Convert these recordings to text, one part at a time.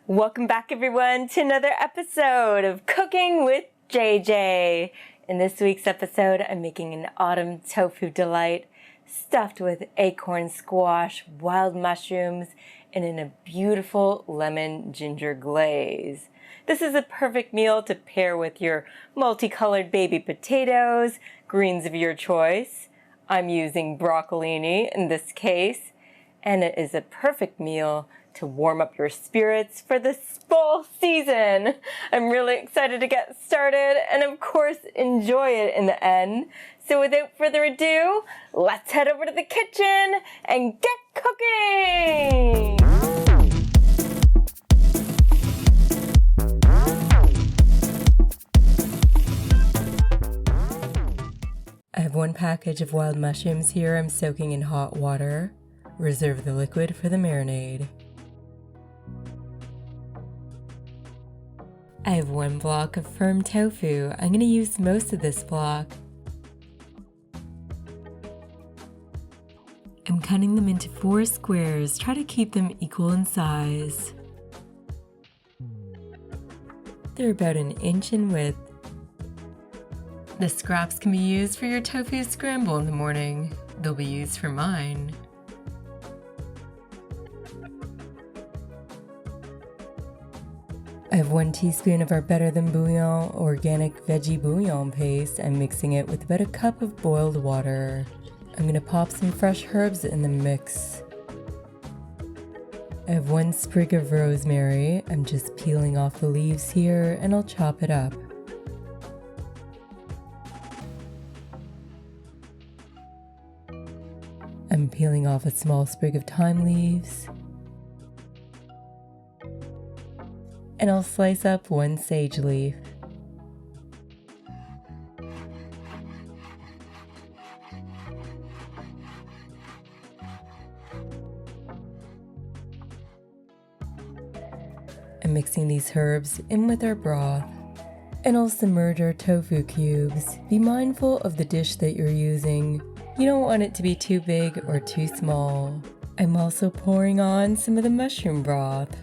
Welcome back everyone to another episode of Cooking with JJ. In this week's episode, I'm making an autumn tofu delight stuffed with acorn squash, wild mushrooms, and in a beautiful lemon ginger glaze. This is a perfect meal to pair with your multicolored baby potatoes, greens of your choice. I'm using broccolini in this case, and it is a perfect meal to warm up your spirits for this fall season. I'm really excited to get started and of course enjoy it in the end. So without further ado, let's head over to the kitchen and get cooking! I have one package of wild mushrooms here I'm soaking in hot water. Reserve the liquid for the marinade. I have one block of firm tofu. I'm going to use most of this block. I'm cutting them into 4 squares. Try to keep them equal in size. They're about 1 inch in width. The scraps can be used for your tofu scramble in the morning. They'll be used for mine. I have 1 teaspoon of our Better Than Bouillon organic veggie bouillon paste. I'm mixing it with about 1 cup of boiled water. I'm going to pop some fresh herbs in the mix. I have 1 sprig of rosemary. I'm just peeling off the leaves here and I'll chop it up. I'm peeling off a small sprig of thyme leaves. And I'll slice up 1 sage leaf. I'm mixing these herbs in with our broth. And I'll submerge our tofu cubes. Be mindful of the dish that you're using. You don't want it to be too big or too small. I'm also pouring on some of the mushroom broth.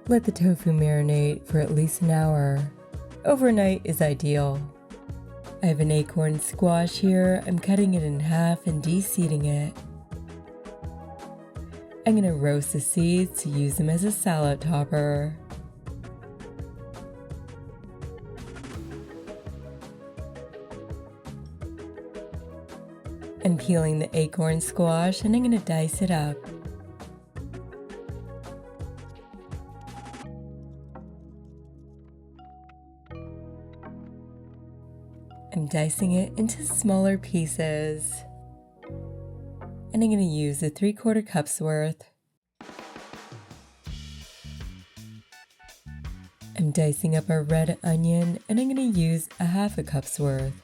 Let the tofu marinate for at least an hour. Overnight is ideal. I have an acorn squash here. I'm cutting it in half and de-seeding it. I'm going to roast the seeds to use them as a salad topper. I'm peeling the acorn squash and I'm going to dice it up. I'm dicing it into smaller pieces. And I'm going to use a 3/4 cup's worth. I'm dicing up our red onion and I'm going to use a 1/2 cup's worth.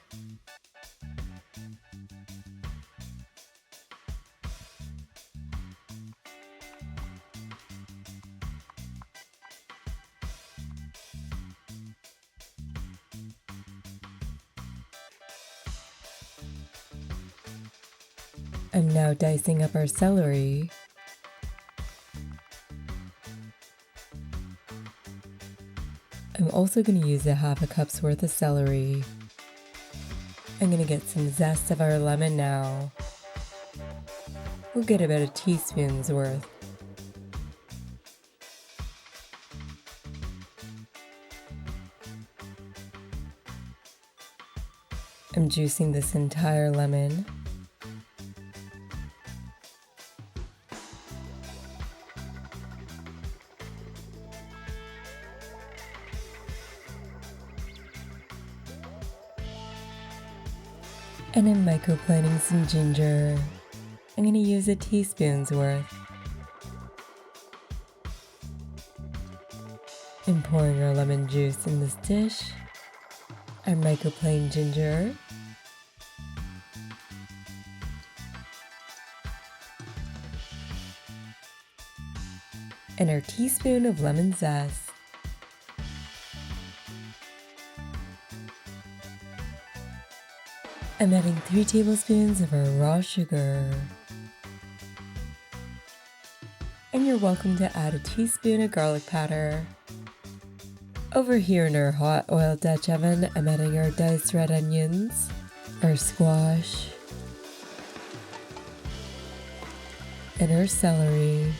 I'm now dicing up our celery. I'm also going to use a 1/2 cup's worth of celery. I'm going to get some zest of our lemon now. We'll get about 1 teaspoon's worth. I'm juicing this entire lemon. And I'm microplaning some ginger. I'm going to use 1 teaspoon's worth. I'm pouring our lemon juice in this dish. Our microplane ginger. And our teaspoon of lemon zest. I'm adding 3 tablespoons of our raw sugar. And you're welcome to add a teaspoon of garlic powder. Over here in our hot oil Dutch oven, I'm adding our diced red onions, our squash, and our celery.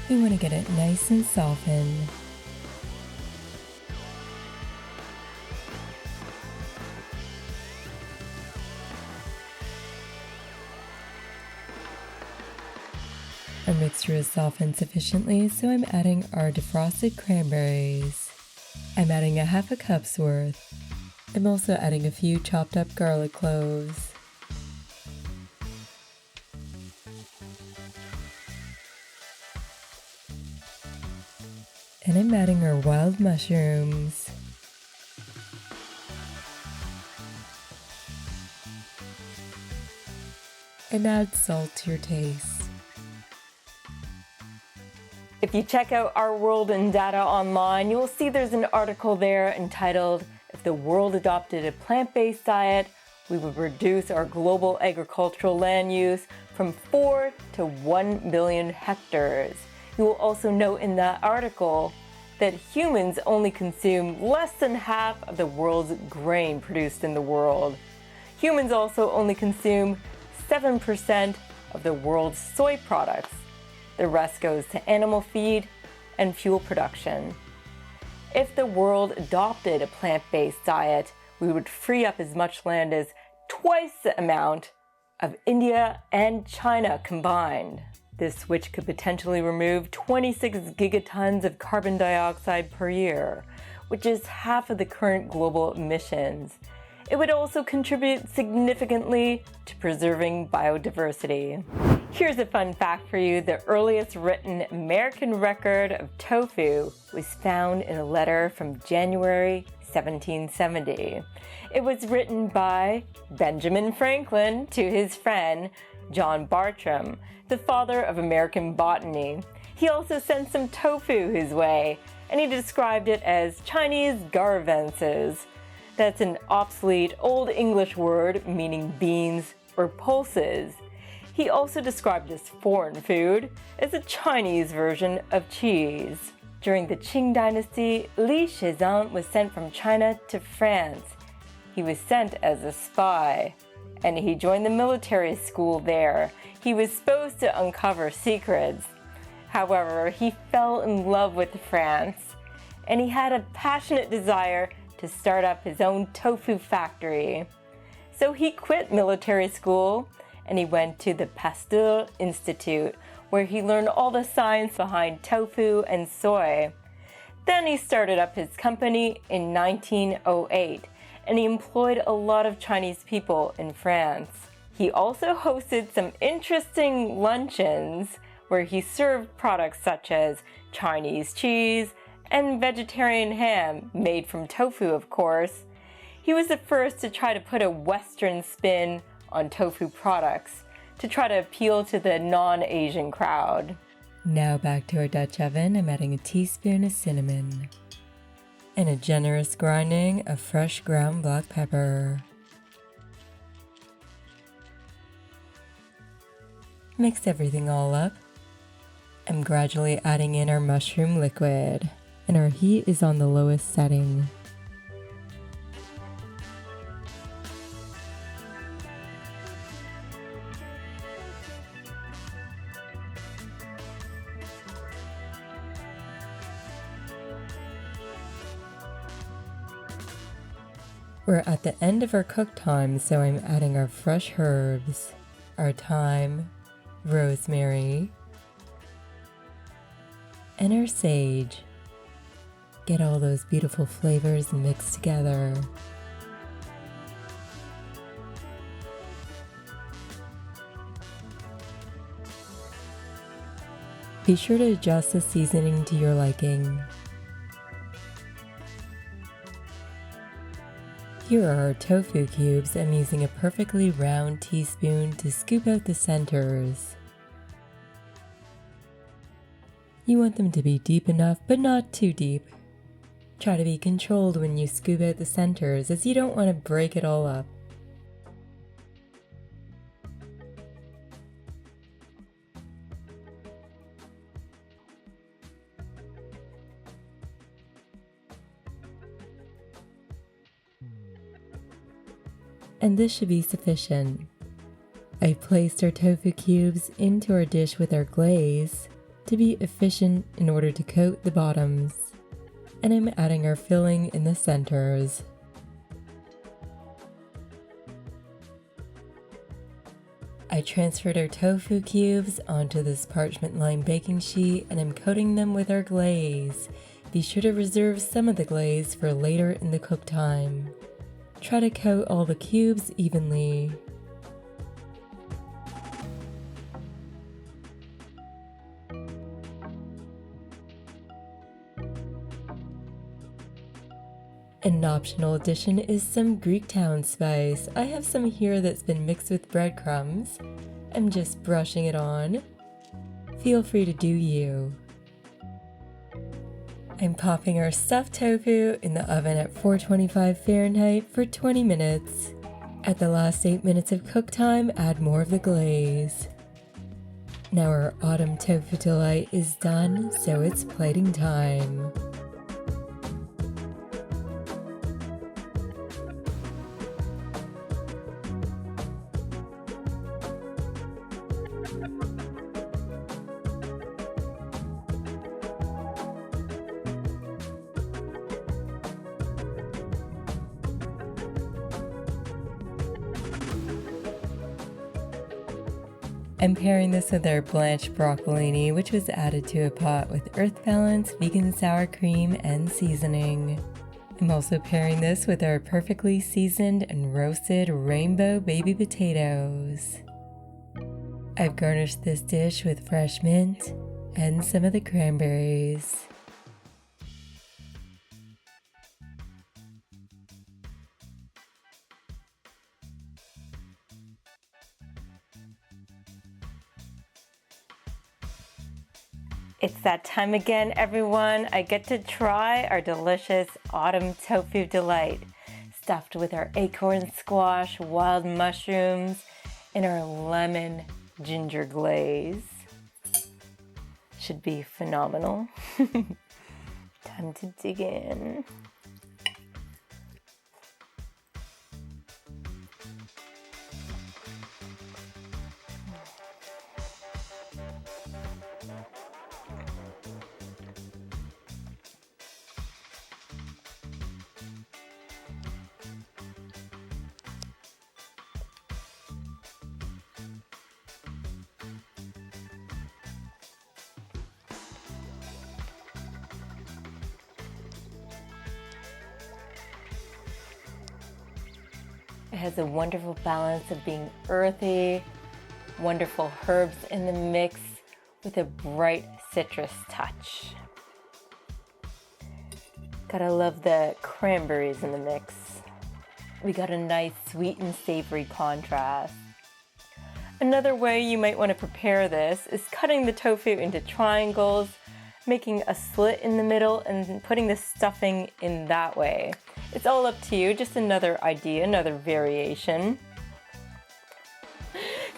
We want to get it nice and softened. Our mixture is softened sufficiently, so I'm adding our defrosted cranberries. I'm adding a half a cup's worth. I'm also adding a few chopped up garlic cloves. And I'm adding our wild mushrooms. And add salt to your taste. If you check out our world and data online, you will see there's an article there entitled, "If the world adopted a plant-based diet, we would reduce our global agricultural land use from 4 to 1 billion hectares." You will also note in that article that humans only consume less than half of the world's grain produced in the world. Humans also only consume 7% of the world's soy products. The rest goes to animal feed and fuel production. If the world adopted a plant-based diet, we would free up as much land as twice the amount of India and China combined. This switch could potentially remove 26 gigatons of carbon dioxide per year, which is half of the current global emissions. It would also contribute significantly to preserving biodiversity. Here's a fun fact for you. The earliest written American record of tofu was found in a letter from January 1770. It was written by Benjamin Franklin to his friend John Bartram, the father of American botany. He also sent some tofu his way, and he described it as Chinese garvances. That's an obsolete Old English word meaning beans or pulses. He also described this foreign food as a Chinese version of cheese. During the Qing dynasty, Li Shizan was sent from China to France. He was sent as a spy, and he joined the military school there. He was supposed to uncover secrets. However, he fell in love with France, and he had a passionate desire to start up his own tofu factory. So he quit military school and he went to the Pasteur Institute, where he learned all the science behind tofu and soy. Then he started up his company in 1908, and he employed a lot of Chinese people in France. He also hosted some interesting luncheons where he served products such as Chinese cheese and vegetarian ham, made from tofu, of course. He was the first to try to put a Western spin on tofu products to try to appeal to the non-Asian crowd. Now back to our Dutch oven, I'm adding a teaspoon of cinnamon and a generous grinding of fresh ground black pepper. Mix everything all up. I'm gradually adding in our mushroom liquid, and our heat is on the lowest setting. We're at the end of our cook time, so I'm adding our fresh herbs, our thyme, rosemary, and our sage. Get all those beautiful flavors mixed together. Be sure to adjust the seasoning to your liking. Here are our tofu cubes. I'm using a perfectly round teaspoon to scoop out the centers. You want them to be deep enough, but not too deep. Try to be controlled when you scoop out the centers, as you don't want to break it all up. and this should be sufficient. I placed our tofu cubes into our dish with our glaze to be efficient in order to coat the bottoms, and I'm adding our filling in the centers. I transferred our tofu cubes onto this parchment lined baking sheet and I'm coating them with our glaze. Be sure to reserve some of the glaze for later in the cook time. Try to coat all the cubes evenly. An optional addition is some Greek town spice. I have some here that's been mixed with breadcrumbs. I'm just brushing it on. Feel free to do you. I'm popping our stuffed tofu in the oven at 425 Fahrenheit for 20 minutes. At the last 8 minutes of cook time, add more of the glaze. Now our autumn tofu delight is done, so it's plating time. I'm pairing this with our blanched broccolini, which was added to a pot with Earth Balance, vegan sour cream, and seasoning. I'm also pairing this with our perfectly seasoned and roasted rainbow baby potatoes. I've garnished this dish with fresh mint and some of the cranberries. It's that time again, everyone. I get to try our delicious autumn tofu delight, stuffed with our acorn squash, wild mushrooms, and our lemon ginger glaze. Should be phenomenal. Time to dig in. It has a wonderful balance of being earthy, wonderful herbs in the mix with a bright citrus touch. Gotta love the cranberries in the mix. We got a nice sweet and savory contrast. Another way you might want to prepare this is cutting the tofu into triangles, making a slit in the middle and putting the stuffing in that way. It's all up to you, just another idea, another variation.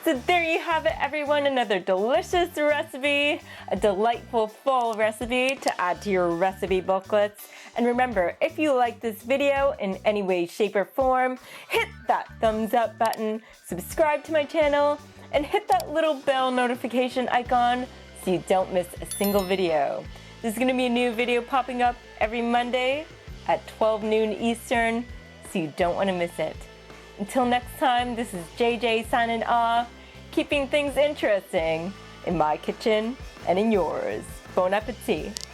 So there you have it, everyone, another delicious recipe, a delightful fall recipe to add to your recipe booklets. And remember, if you like this video in any way, shape, or form, hit that thumbs up button, subscribe to my channel, and hit that little bell notification icon so you don't miss a single video. There's gonna be a new video popping up every Monday at 12 noon Eastern, so you don't want to miss it. Until next time, this is JJ signing off, keeping things interesting in my kitchen and in yours. Bon appetit.